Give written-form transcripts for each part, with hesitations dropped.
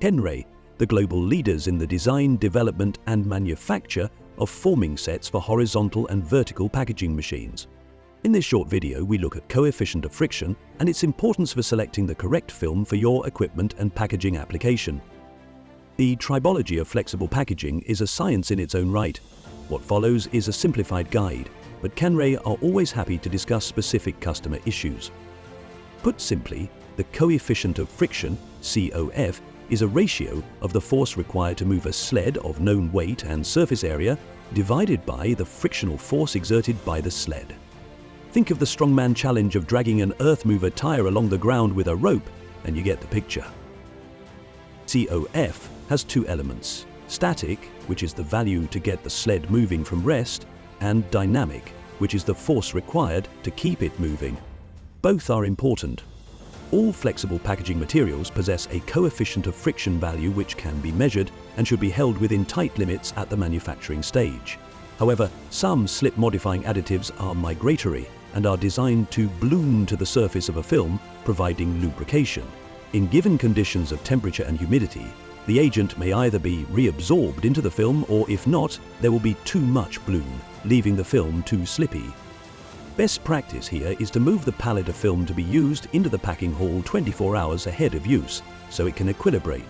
Kenray, the global leaders in the design, development and manufacture of forming sets for horizontal and vertical packaging machines. In this short video, we look at coefficient of friction and its importance for selecting the correct film for your equipment and packaging application. The tribology of flexible packaging is a science in its own right. What follows is a simplified guide, but Kenray are always happy to discuss specific customer issues. Put simply, the coefficient of friction, COF, is a ratio of the force required to move a sled of known weight and surface area divided by the frictional force exerted by the sled. Think of the strongman challenge of dragging an earth mover tire along the ground with a rope, and you get the picture. COF has two elements: static, which is the value to get the sled moving from rest, and dynamic, which is the force required to keep it moving. Both are important. All flexible packaging materials possess a coefficient of friction value which can be measured and should be held within tight limits at the manufacturing stage. However, some slip-modifying additives are migratory and are designed to bloom to the surface of a film, providing lubrication. In given conditions of temperature and humidity, the agent may either be reabsorbed into the film, or if not, there will be too much bloom, leaving the film too slippy. Best practice here is to move the pallet of film to be used into the packing hall 24 hours ahead of use, so it can equilibrate.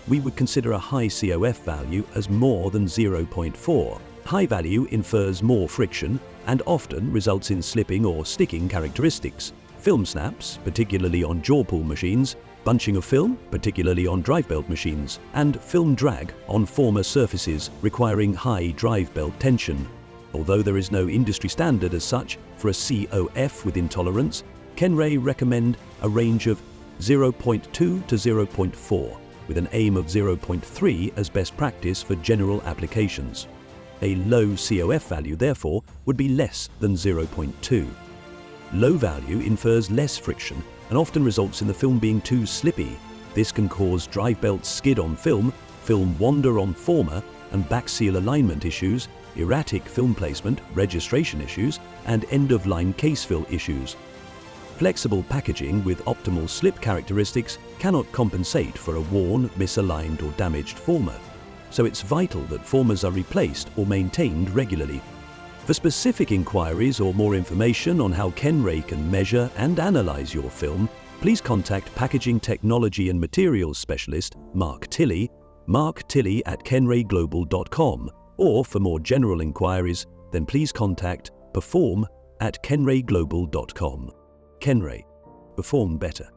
We would consider a high COF value as more than 0.4. High value infers more friction and often results in slipping or sticking characteristics. Film snaps, particularly on jaw pull machines, bunching of film, particularly on drive belt machines, and film drag on former surfaces requiring high drive belt tension. Although there is no industry standard as such for a COF within tolerance, Kenray recommend a range of 0.2 to 0.4, with an aim of 0.3 as best practice for general applications. A low COF value, therefore, would be less than 0.2. Low value infers less friction and often results in the film being too slippy. This can cause drive belts skid on film, film wander on former, and back seal alignment issues, erratic film placement, registration issues, and end-of-line case fill issues. Flexible packaging with optimal slip characteristics cannot compensate for a worn, misaligned, or damaged former, so it's vital that formers are replaced or maintained regularly. For specific inquiries or more information on how Kenray can measure and analyze your film, please contact Packaging Technology and Materials Specialist Mark Tilley at kenrayglobal.com, or for more general inquiries, then please contact perform@kenrayglobal.com. Kenray, perform better.